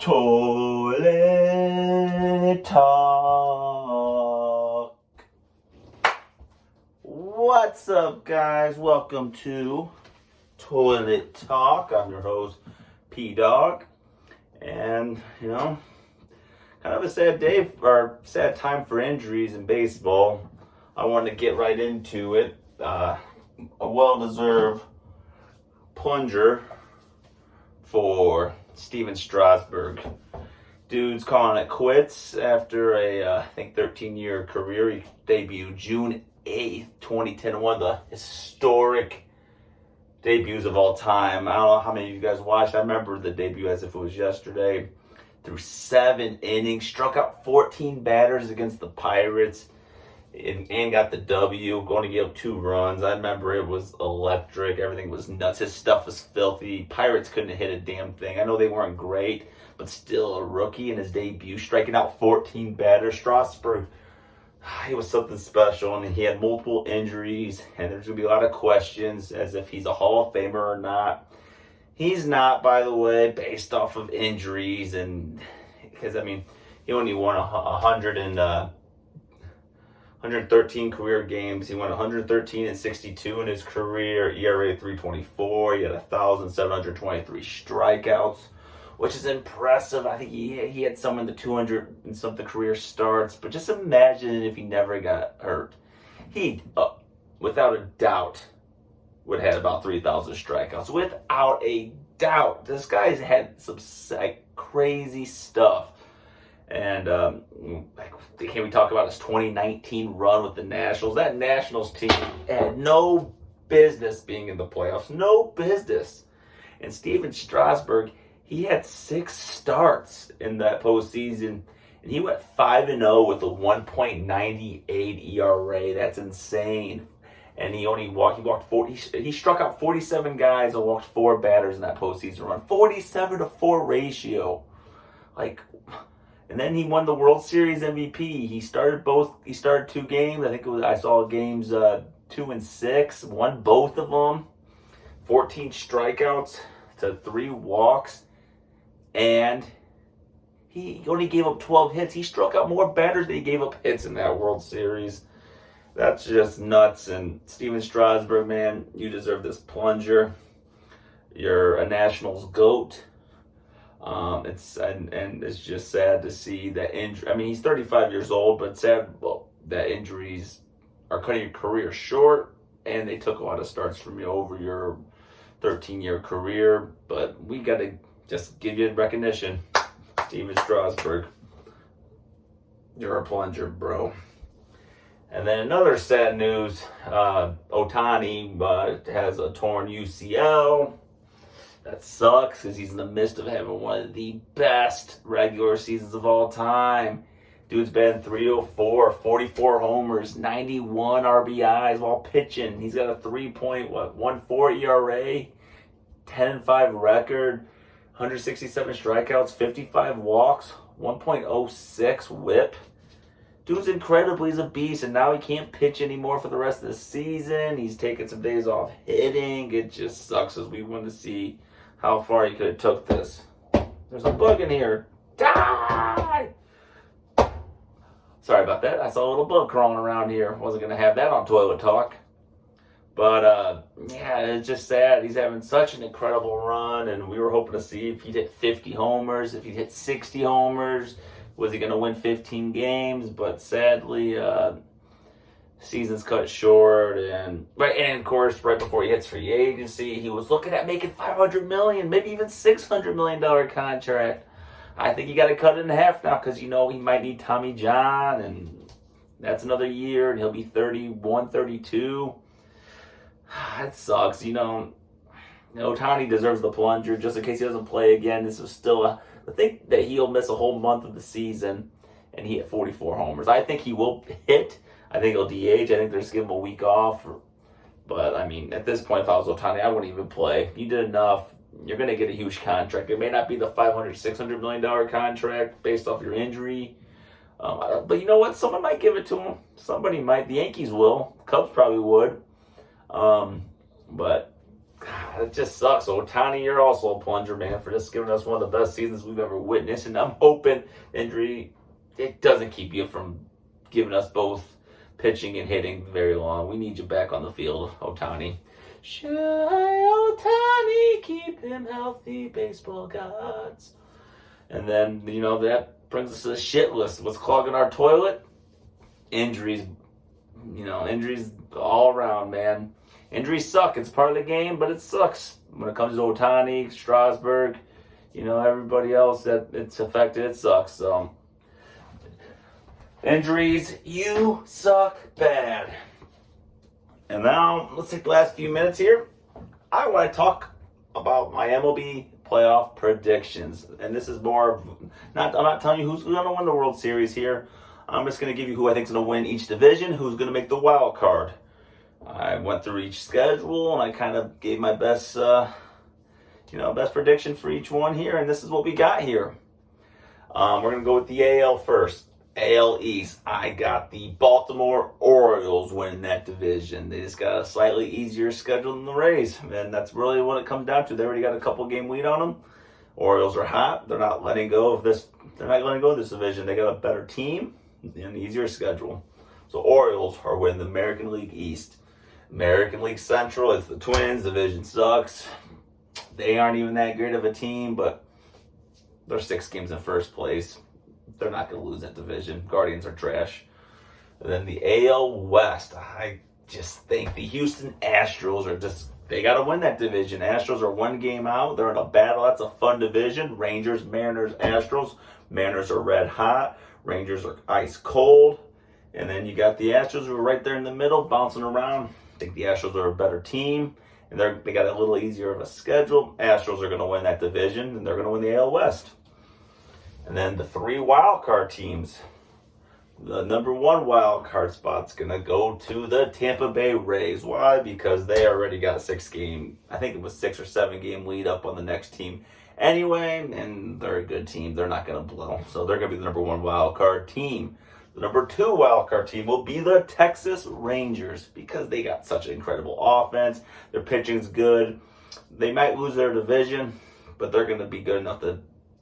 Toilet Talk. What's up, guys? Welcome to Toilet Talk. I'm your host, P Dog. And, kind of a sad day or sad time for injuries in baseball. I wanted to get right into it. A well-deserved plunger for Steven Strasburg. Dude's calling it quits after a 13-year career. He debuted June 8th, 2010, one of the historic debuts of all time. I don't know how many of you guys watched. I remember the debut as if it was yesterday. Through 7 innings, struck out 14 batters against the Pirates, and got the W, going to give up 2 runs. I remember it was electric. Everything was nuts. His stuff was filthy. Pirates couldn't hit a damn thing. I know they weren't great, but still a rookie in his debut, striking out 14 batters. Strasburg, he was something special, and he had multiple injuries, and there's going to be a lot of questions as if he's a Hall of Famer or not. He's not, by the way, based off of injuries, and because, he only won 113 career games. He won 113 and 62 in his career. ERA 3.24. He had 1,723 strikeouts, which is impressive. I think he had some in the 200 and something career starts. But just imagine if he never got hurt. He, without a doubt, would have had about 3,000 strikeouts. Without a doubt. This guy's had some crazy stuff. And can we talk about his 2019 run with the Nationals? That Nationals team had no business being in the playoffs. No business. And Steven Strasburg, he had 6 starts in that postseason, and he went 5-0 with a 1.98 ERA. That's insane. And he struck out 47 guys and walked 4 batters in that postseason run. 47-4 ratio. And then he won the World Series MVP. He started 2 games. I saw games 2 and 6. Won both of them. 14 strikeouts to 3 walks. And he only gave up 12 hits. He struck out more batters than he gave up hits in that World Series. That's just nuts. And Steven Strasburg, man, you deserve this plunger. You're a Nationals GOAT. It's just sad to see that injury. He's 35 years old, but sad that injuries are cutting your career short, and they took a lot of starts from you over your 13-year career. But we got to just give you recognition, Steven Strasburg. You're a plunger, bro. And then another sad news: Ohtani has a torn UCL. That sucks because he's in the midst of having one of the best regular seasons of all time. Dude's been 304, 44 homers, 91 RBIs while pitching. He's got a 3.14 ERA, 10-5 record, 167 strikeouts, 55 walks, 1.06 WHIP. Dude's incredible. He's a beast, and now he can't pitch anymore for the rest of the season. He's taking some days off hitting. It just sucks as we want to see how far he could have took this. There's a bug in here. Die! Sorry about that. I saw a little bug crawling around here. Wasn't going to have that on Toilet Talk. But, it's just sad. He's having such an incredible run, and we were hoping to see if he'd hit 50 homers, if he'd hit 60 homers. Was he going to win 15 games? But sadly, season's cut short, and of course, right before he hits free agency, he was looking at making $500 million, maybe even $600 million contract. I think he got to cut it in half now because he might need Tommy John, and that's another year, and he'll be 31, 32. That sucks. Ohtani deserves the plunger just in case he doesn't play again. This is still I think that he'll miss a whole month of the season, and he hit 44 homers. I think he will hit. I think he'll DH. I think they're just giving him a week off. But, at this point, if I was Ohtani, I wouldn't even play. You did enough. You're going to get a huge contract. It may not be the $500, $600 million contract based off your injury. But you know what? Someone might give it to him. Somebody might. The Yankees will. Cubs probably would. But it just sucks. So, Ohtani, you're also a plunger, man, for just giving us one of the best seasons we've ever witnessed. And I'm hoping injury, it doesn't keep you from giving us both pitching and hitting very long. We need you back on the field, Ohtani. Should Ohtani keep him healthy, baseball gods? And then, that brings us to the shit list. What's clogging our toilet? Injuries. Injuries all around, man. Injuries suck. It's part of the game, but it sucks. When it comes to Ohtani, Strasburg, everybody else that it's affected, it sucks. So, injuries, you suck bad. And now, let's take the last few minutes here. I want to talk about my MLB playoff predictions. And this is more of, I'm not telling you who's going to win the World Series here. I'm just going to give you who I think is going to win each division, who's going to make the wild card. I went through each schedule, and I kind of gave my best, best prediction for each one here. And this is what we got here. We're going to go with the AL first. AL East, I got the Baltimore Orioles winning that division. They just got a slightly easier schedule than the Rays, and that's really what it comes down to. They already got a couple game lead on them. Orioles are hot. They're not letting go of this. They're not letting go of this division. They got a better team and an easier schedule. So Orioles are winning the American League East. American League Central, it's the Twins. Division sucks. They aren't even that great of a team, but they're 6 games in first place. They're not going to lose that division. Guardians are trash. And then the AL West, I just think the Houston Astros they got to win that division. Astros are 1 game out. They're in a battle. That's a fun division. Rangers, Mariners, Astros. Mariners are red hot. Rangers are ice cold. And then you got the Astros who are right there in the middle, bouncing around. I think the Astros are a better team. And they got a little easier of a schedule. Astros are going to win that division, and they're going to win the AL West. And then the 3 wild card teams. The number 1 wild card spot's going to go to the Tampa Bay Rays. Why? Because they already got a 6 or 7 game lead up on the next team anyway, and they're a good team. They're not going to blow. So they're going to be the number 1 wild card team. The number 2 wild card team will be the Texas Rangers because they got such an incredible offense. Their pitching's good. They might lose their division, but they're going to be good enough to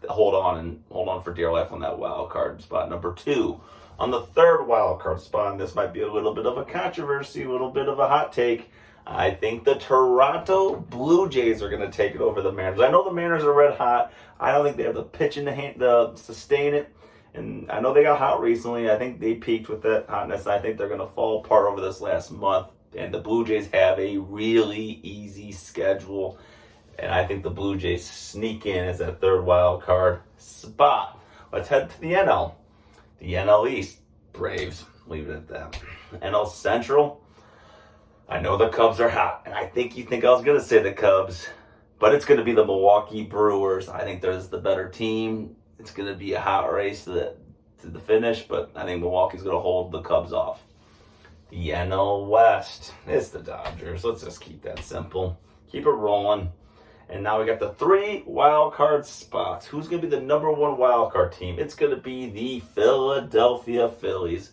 hold on for dear life on that wild card spot. Number 2, on the 3rd wild card spot, and this might be a little bit of a controversy, a little bit of a hot take. I think the Toronto Blue Jays are going to take it over the Mariners. I know the Mariners are red hot. I don't think they have the pitch in the hand to sustain it. And I know they got hot recently. I think they peaked with that hotness. I think they're going to fall apart over this last month. And the Blue Jays have a really easy schedule. And I think the Blue Jays sneak in as that 3rd wild card spot. Let's head to the NL. The NL East, Braves, leave it at that. NL Central, I know the Cubs are hot. And I think you think I was going to say the Cubs. But it's going to be the Milwaukee Brewers. I think they're the better team. It's going to be a hot race to the finish. But I think Milwaukee's going to hold the Cubs off. The NL West, it's the Dodgers. Let's just keep that simple. Keep it rolling. And now we got the 3 wild card spots. Who's going to be the number 1 wild card team? It's going to be the Philadelphia Phillies.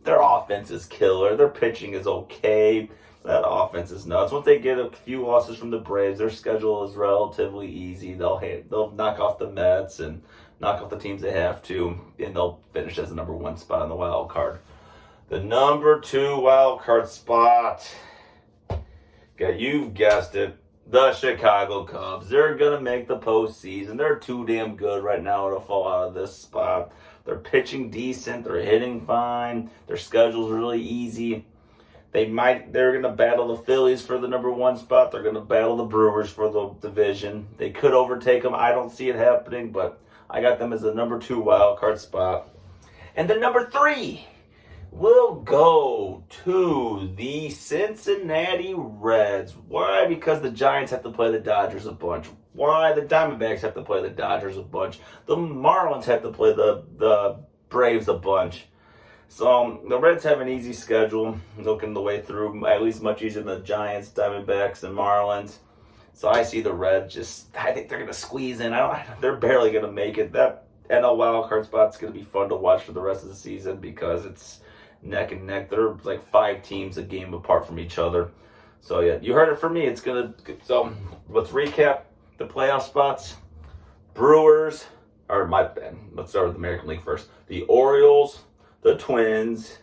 Their offense is killer. Their pitching is okay. That offense is nuts. Once they get a few losses from the Braves, their schedule is relatively easy. They'll knock off the Mets and knock off the teams they have to, and they'll finish as the number 1 spot on the wild card. The number 2 wild card spot. You've guessed it. The Chicago Cubs. They're going to make the postseason. They're too damn good right now to fall out of this spot. They're pitching decent. They're hitting fine. Their schedule's really easy. They're going to battle the Phillies for the number 1 spot. They're going to battle the Brewers for the division. They could overtake them. I don't see it happening, but I got them as the number 2 wild card spot. And the number 3 will go to the Cincinnati Reds. Why? Because the Giants have to play the Dodgers a bunch. Why? The Diamondbacks have to play the Dodgers a bunch. The Marlins have to play the Braves a bunch. So the Reds have an easy schedule, looking the way through, at least much easier than the Giants, Diamondbacks, and Marlins. So I see the Reds I think they're going to squeeze in. They're barely going to make it. That NL wildcard spot's going to be fun to watch for the rest of the season because it's neck and neck. They're like 5 teams a game apart from each other. So yeah, you heard it from me. So let's recap the playoff spots. Brewers, let's start with the American League first. The Orioles, the Twins,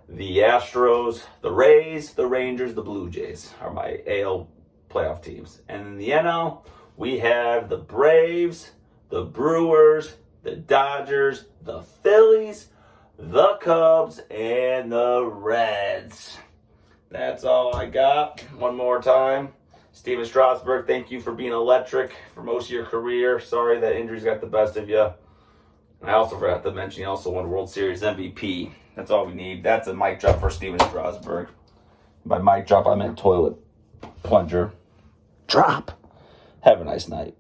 the Astros, the Rays, the Rangers, the Blue Jays are my AL playoff teams. And in the NL, we have the Braves, the Brewers, the Dodgers, the Phillies, the Cubs, and the Reds. That's all I got. One more time. Steven Strasburg, thank you for being electric for most of your career. Sorry that injuries got the best of you. And I also forgot to mention, he also won World Series MVP. That's all we need. That's a mic drop for Steven Strasburg. By mic drop, I meant toilet plunger. Drop. Have a nice night.